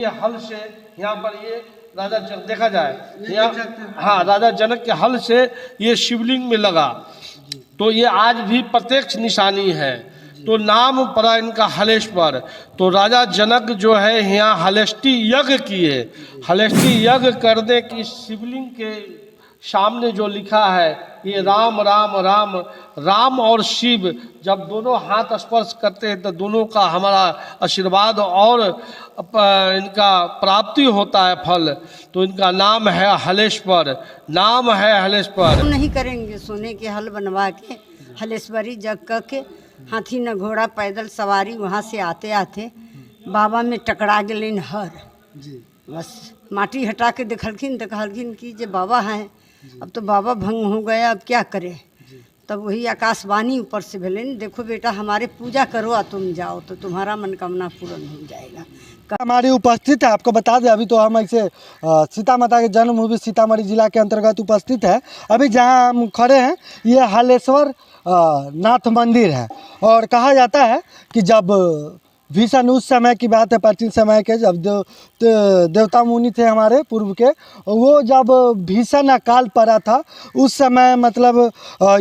ये हल से यहाँ पर ये राजा जनक देखा जाए यहाँ, हाँ, राजा जनक के हल से ये शिवलिंग में लगा, तो ये आज भी प्रत्यक्ष निशानी है। तो नाम पड़ा इनका हलेश्वर। तो राजा जनक जो है यहाँ हलेष्टि यज्ञ किए। हलेष्टि यज्ञ करने की शिवलिंग के सामने जो लिखा है ये राम राम राम, राम और शिव जब दोनों हाथ स्पर्श करते हैं तो दोनों का हमारा आशीर्वाद और इनका प्राप्ति होता है फल। तो इनका नाम है हलेश्वर, नाम है हलेश्वर। हम नहीं करेंगे सोने के हल बनवा के हलेश्वरी जग के, हाथी न घोड़ा पैदल सवारी वहाँ से आते आते बाबा में टकरा गए हर जी। बस माटी हटा के देखलखिन तो कहलखिन कि जे बाबा हैं, अब तो बाबा भंग हो गया, अब क्या करे। तब वही आकाशवाणी ऊपर से भेले, देखो बेटा हमारे पूजा करो और तुम जाओ तो तुम्हारा मनोकामना पूर्ण हो जाएगा। हमारी उपस्थित है, आपको बता दें अभी तो हम ऐसे सीता माता के जन्मभूमि सीतामढ़ी जिला के अंतर्गत उपस्थित है। अभी जहां हम खड़े हैं ये हलेश्वर नाथ मंदिर है। और कहा जाता है कि जब भीषण उस समय की बात है, प्राचीन समय के, जब देवता मुनि थे हमारे पूर्व के, वो जब भीषण अकाल पड़ा था उस समय मतलब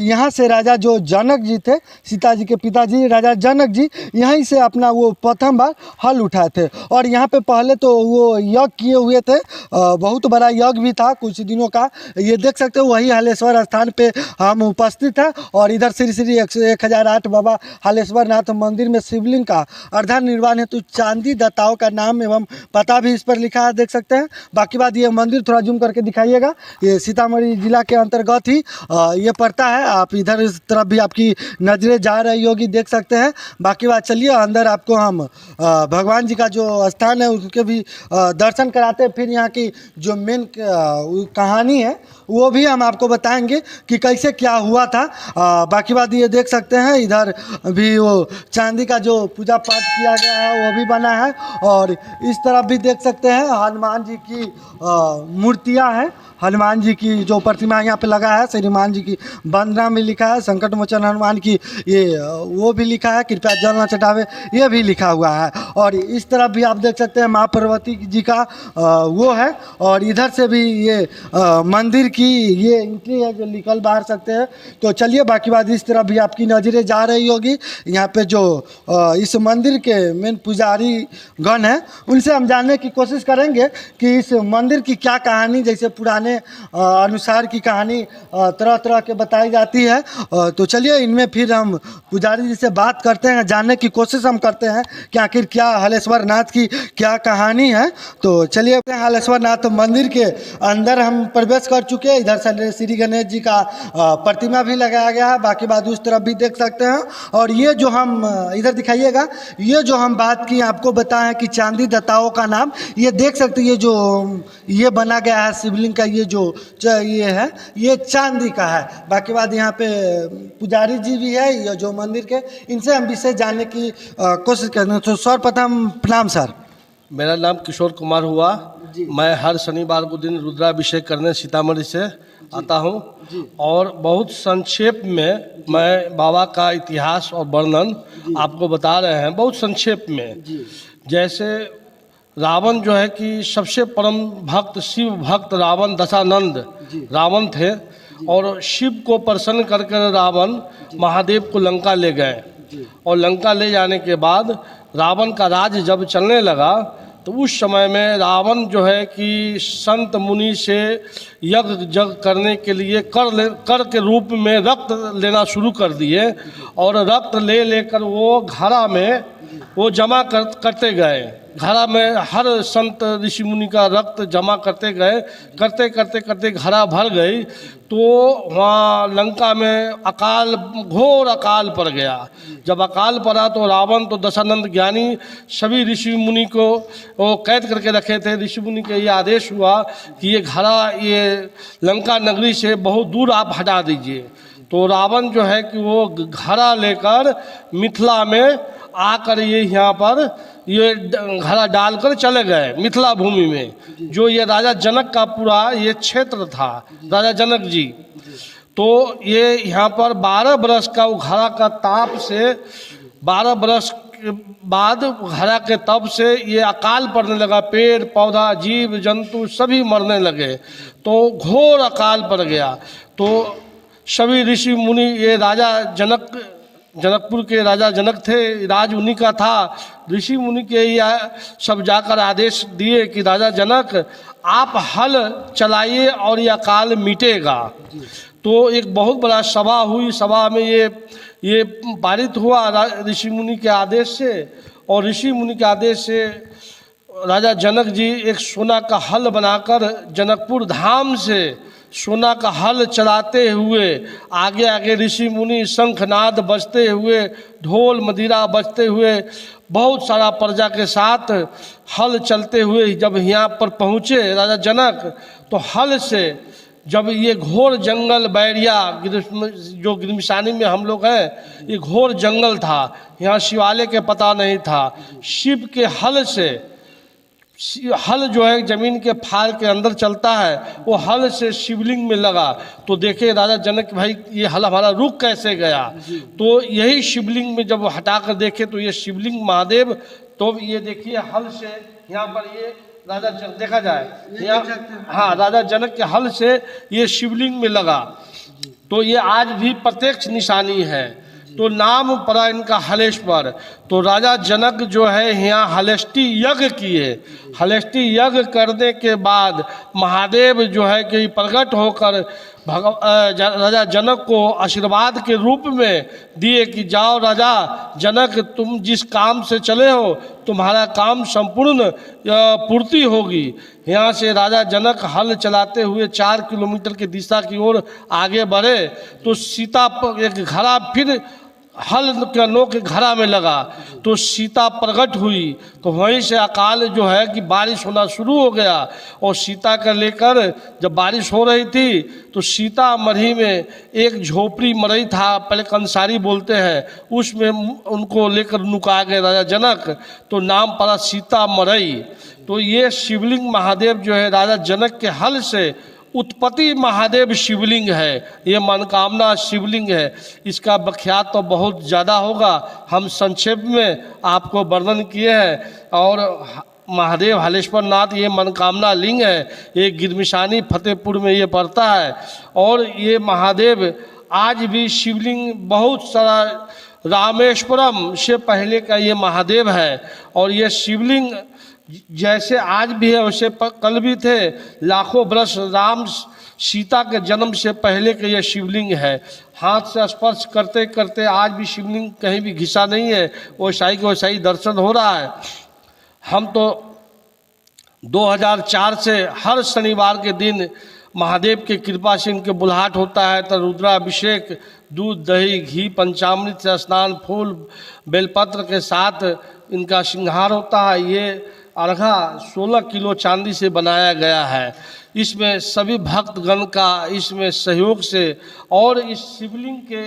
यहाँ से राजा जो जनक जी थे, सीता जी के पिताजी राजा जनक जी, यहीं से अपना वो प्रथम बार हल उठाए थे। और यहाँ पे पहले तो वो यज्ञ किए हुए थे, बहुत बड़ा यज्ञ भी था कुछ दिनों का। ये देख सकते हो वही हलेश्वर स्थान पे हम उपस्थित हैं। और इधर श्री श्री 1008 बाबा हलेश्वर नाथ मंदिर में शिवलिंग का अर्धा निर्वाण हेतु चांदी दाताओं का नाम एवं पता भी इस पर लिखा है, देख सकते हैं। बाकी बात ये मंदिर थोड़ा जूम करके दिखाइएगा, ये सीतामढ़ी जिला के अंतर्गत ही ये पड़ता है। आप इधर इस तरफ भी आपकी नजरें जा रही होगी, देख सकते हैं। बाकी बात चलिए अंदर आपको हम भगवान जी का जो स्थान है उनके भी दर्शन कराते हैं, फिर यहाँ की जो मेन कहानी है वो भी हम आपको बताएंगे कि कैसे क्या हुआ था। बाकी बात ये देख सकते हैं इधर भी वो चांदी का जो पूजा पाठ किया गया है वो भी बना है। और इस तरफ भी देख सकते हैं हनुमान जी की मूर्तियां हैं, हनुमान जी की जो प्रतिमा यहाँ पे लगा है, श्री हनुमान जी की वंदना में लिखा है, संकट मोचन हनुमान की ये वो भी लिखा है, कृपया जल न चढ़ावे ये भी लिखा हुआ है। और इस तरफ भी आप देख सकते हैं माँ पार्वती जी का वो है। और इधर से भी ये मंदिर की ये एंट्री है जो निकल बाहर सकते हैं। तो चलिए बाकी बात इस तरफ भी आपकी नज़रें जा रही होगी। यहाँ पे जो इस मंदिर के मेन पुजारी गण हैं उनसे हम जानने की कोशिश करेंगे कि इस मंदिर की क्या कहानी, जैसे पुराने अनुसार की कहानी तरह तरह के बताई जाती है। तो चलिए इनमें फिर हम पुजारी जी से बात करते हैं, जानने की कोशिश हम करते हैं कि आखिर क्या हलेश्वर नाथ की क्या कहानी है। तो चलिए हलेश्वर नाथ मंदिर के अंदर हम प्रवेश कर चुके हैं। इधर से श्री गणेश जी का प्रतिमा भी लगाया गया है। बाकी बात उस तरफ भी देख सकते हैं। और ये जो हम इधर दिखाइएगा, ये जो हम बात की आपको बताएं कि चांदी दाताओं का नाम, ये देख सकते हैं, ये जो ये बना गया है शिवलिंग का, ये जो ये है ये चांदी का है। बाकी बात यहाँ पे पुजारी जी भी है ये जो मंदिर के, इनसे हम विषय जानने की कोशिश करते हैं। तो सर्वप्रथम प्रणाम सर। मेरा नाम किशोर कुमार हुआ। मैं हर शनिवार को दिन रुद्राभिषेक करने सीतामढ़ी से आता हूँ। और बहुत संक्षेप में मैं बाबा का इतिहास और वर्णन आपको बता रहे हैं, बहुत संक्षेप में। जैसे रावण जो है कि सबसे परम भक्त शिव भक्त रावण दशानंद रावण थे। और शिव को प्रसन्न करके रावण महादेव को लंका ले गए। और लंका ले जाने के बाद रावण का राज जब चलने लगा तो उस समय में रावण जो है कि संत मुनि से यज्ञ जग करने के लिए कर के रूप में रक्त लेना शुरू कर दिए। और रक्त ले लेकर वो घड़ा में वो जमा करते गए। घड़ा में हर संत ऋषि मुनि का रक्त जमा करते गए, करते करते करते घड़ा भर गई। तो वहाँ लंका में अकाल, घोर अकाल पड़ गया। जब अकाल पड़ा तो रावण तो दशानंद ज्ञानी सभी ऋषि मुनि को वो कैद करके रखे थे। ऋषि मुनि के ये आदेश हुआ कि ये घड़ा ये लंका नगरी से बहुत दूर आप हटा दीजिए। तो रावण जो है कि वो घड़ा लेकर मिथिला में आकर ये यहाँ पर ये घड़ा डालकर चले गए मिथिला भूमि में, जो ये राजा जनक का पूरा ये क्षेत्र था, राजा जनक जी। तो ये यहाँ पर 12 बरस का वो घड़ा का ताप से 12 बरस के बाद घड़ा के तब से ये अकाल पड़ने लगा, पेड़ पौधा जीव जंतु सभी मरने लगे, तो घोर अकाल पड़ गया। तो सभी ऋषि मुनि, ये राजा जनकपुर के राजा जनक थे, राज उन्हीं का था, ऋषि मुनि के ये सब जाकर आदेश दिए कि राजा जनक आप हल चलाइए और यह अकाल मिटेगा। तो एक बहुत बड़ा सभा हुई, सभा में ये पारित हुआ ऋषि मुनि के आदेश से, और ऋषि मुनि के आदेश से राजा जनक जी एक सोना का हल बनाकर जनकपुर धाम से सोना का हल चलाते हुए आगे आगे ऋषि मुनि शंखनाद बजते हुए, ढोल मदिरा बजते हुए, बहुत सारा प्रजा के साथ हल चलते हुए जब यहाँ पर पहुँचे राजा जनक, तो हल से जब ये घोर जंगल बैरिया जो गिरमिसानी में हम लोग हैं, ये घोर जंगल था, यहाँ शिवालय के पता नहीं था, शिव के हल से, हल जो है ज़मीन के फाल के अंदर चलता है, वो हल से शिवलिंग में लगा। तो देखे राजा जनक भाई ये हल हमारा रुक कैसे गया, तो यही शिवलिंग में जब हटा कर देखे तो ये शिवलिंग महादेव, तो ये देखिए हल से यहाँ पर ये राजा जनक देखा जाए यहाँ, हाँ राजा जनक के हल से ये शिवलिंग में लगा, तो ये आज भी प्रत्यक्ष निशानी है। तो नाम पड़ा इनका हलेश्वर। तो राजा जनक जो है यहाँ हलेष्टि यज्ञ किए, हलेष्टि यज्ञ करने के बाद महादेव जो है कि प्रकट होकर राजा जनक को आशीर्वाद के रूप में दिए कि जाओ राजा जनक, तुम जिस काम से चले हो तुम्हारा काम संपूर्ण पूर्ति होगी। यहाँ से राजा जनक हल चलाते हुए 4 किलोमीटर की दिशा की ओर आगे बढ़े, तो सीता एक घड़ा फिर हल के नोक घड़ा में लगा, तो सीता प्रकट हुई। तो वहीं से अकाल जो है कि बारिश होना शुरू हो गया, और सीता का लेकर जब बारिश हो रही थी तो सीतामढ़ी में एक झोपड़ी मरई था, पहले कंसारी बोलते हैं, उसमें उनको लेकर नुका गए राजा जनक, तो नाम पड़ा सीतामढ़ी। तो ये शिवलिंग महादेव जो है राजा जनक के हल से उत्पत्ति महादेव शिवलिंग है, ये मनोकामना शिवलिंग है। इसका व्याख्यात तो बहुत ज़्यादा होगा, हम संक्षेप में आपको वर्णन किए हैं। और महादेव हलेश्वर नाथ ये मनोकामना लिंग है, ये गिरमिसानी फतेहपुर में ये पड़ता है। और ये महादेव आज भी शिवलिंग बहुत सारा, रामेश्वरम से पहले का ये महादेव है, और ये शिवलिंग जैसे आज भी है वैसे कल भी थे, लाखों वर्ष राम सीता के जन्म से पहले के ये शिवलिंग है। हाथ से स्पर्श करते करते आज भी शिवलिंग कहीं भी घिसा नहीं है, वैसा के वैसा ही दर्शन हो रहा है। हम तो 2004 से हर शनिवार के दिन महादेव के कृपा से इनके बुलाहट होता है, तो रुद्राभिषेक, दूध दही घी पंचामृत से स्नान, फूल बेलपत्र के साथ इनका श्रृंगार होता है। ये अर्घा 16 किलो चांदी से बनाया गया है। इसमें सभी भक्तगण का इसमें सहयोग से, और इस शिवलिंग के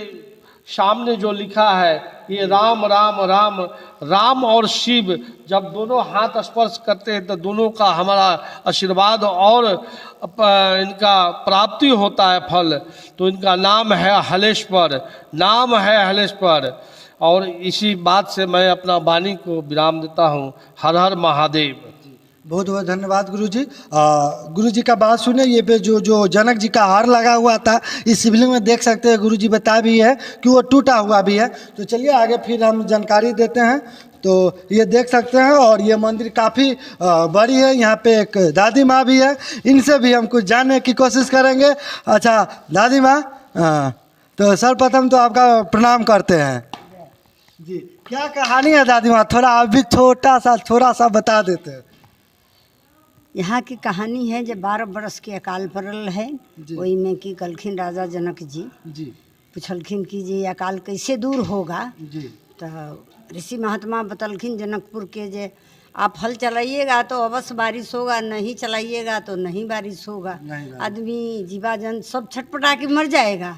सामने जो लिखा है ये राम राम राम, राम और शिव जब दोनों हाथ स्पर्श करते हैं तो दोनों का हमारा आशीर्वाद और इनका प्राप्ति होता है फल। तो इनका नाम है हलेश्वर, नाम है हलेश्वर। और इसी बात से मैं अपना वाणी को विराम देता हूँ। हर हर महादेव। बहुत बहुत धन्यवाद गुरुजी। गुरुजी का बात सुने, ये पे जो जनक जी का हार लगा हुआ था इस शिवलिंग में देख सकते हैं, गुरुजी बता भी है कि वो टूटा हुआ भी है। तो चलिए आगे फिर हम जानकारी देते हैं। तो ये देख सकते हैं, और ये मंदिर काफ़ी बड़ी है। यहाँ पे एक दादी माँ भी है, इनसे भी हम कुछ जानने की कोशिश करेंगे। अच्छा दादी माँ, तो सर्वप्रथम तो आपका प्रणाम करते हैं जी। क्या कहानी है दादी माँ, थोड़ा आप भी थोड़ा सा बता देते हैं। यहाँ की कहानी है जब 12 बरस के अकाल पड़ल है, वही में की कलखिन राजा जनक जी पूछलखिन कि जे अकाल कैसे दूर होगा। तो ऋषि महात्मा बतलखिन जनकपुर के जे आप हल चलाइएगा तो अवश्य बारिश होगा, नहीं चलाइएगा तो नहीं बारिश होगा, आदमी जीवा जन सब छटपटा के मर जाएगा।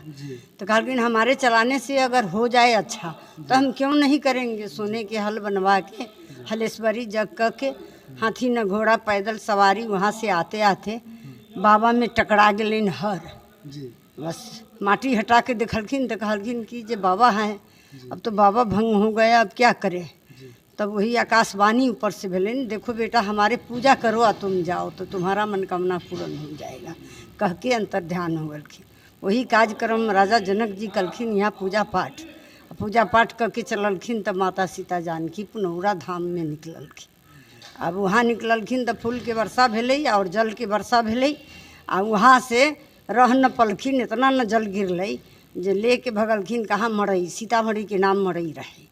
तो कहलखिन हमारे चलाने से अगर हो जाए अच्छा तो हम क्यों नहीं करेंगे। सोने के हल बनवा के हलेश्वरी जग के, हाथी न घोड़ा पैदल सवारी, वहाँ से आते आते बाबा में टकरा गए हर। बस माटी हटा के देखलखिन तो कहलखिन कि जे बाबा हैं, अब तो बाबा भंग हो गया, अब क्या करें। तब वही आकाशवाणी ऊपर से भेले, देखो बेटा हमारे पूजा करो आ तुम जाओ तो तुम्हारा मनोकामना पूर्ण हो जाएगा, कह के अंतर ध्यान हो गलखिन। वही कार्यक्रम राजा जनक जी कलखिन यहाँ पूजा पाठ करके चललखिन। तब माता सीता जानकी पुनौरा धाम में निकललखिन। अब वहाँ निकललखिन तो फूल के वर्षा भेलै और जल के वर्षा भेलै। आ वहाँ से रह न पलखिन, इतना न जल गिरलै जे लेके भगलखिन कहाँ मड़ई, सीतामढ़ी के नाम मड़ई रहे।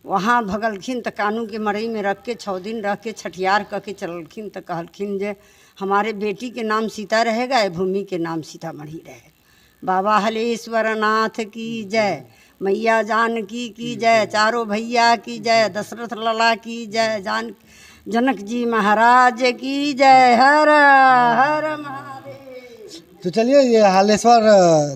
वहाँ भगलखिन तो कानू के मड़ई में रख के 6 दिन रह के छठियार कह के चललखिन। तो कहलखिन जे हमारे बेटी के नाम सीता रहेगा, भूमि के नाम सीतामढ़ी रहे। बाबा हलेश्वर नाथ की जय, मैया जानकी की जय, चारों भैया की जय, दशरथ लला की जय, जनक जी महाराज की जय। हर हर महादेव। तो चलिए, ये हालेश्वर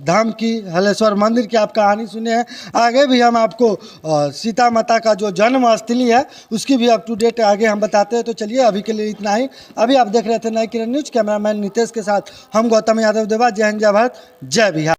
धाम की, हालेश्वर मंदिर की आप कहानी सुने हैं। आगे भी हम आपको सीता माता का जो जन्म स्थली है उसकी भी अप टू डेट आगे हम बताते हैं। तो चलिए, अभी के लिए इतना ही। अभी आप देख रहे थे नई किरण न्यूज़, कैमरामैन नितेश के साथ हम गौतम यादव देवा। जय हिंद, जय भारत, जय बिहार।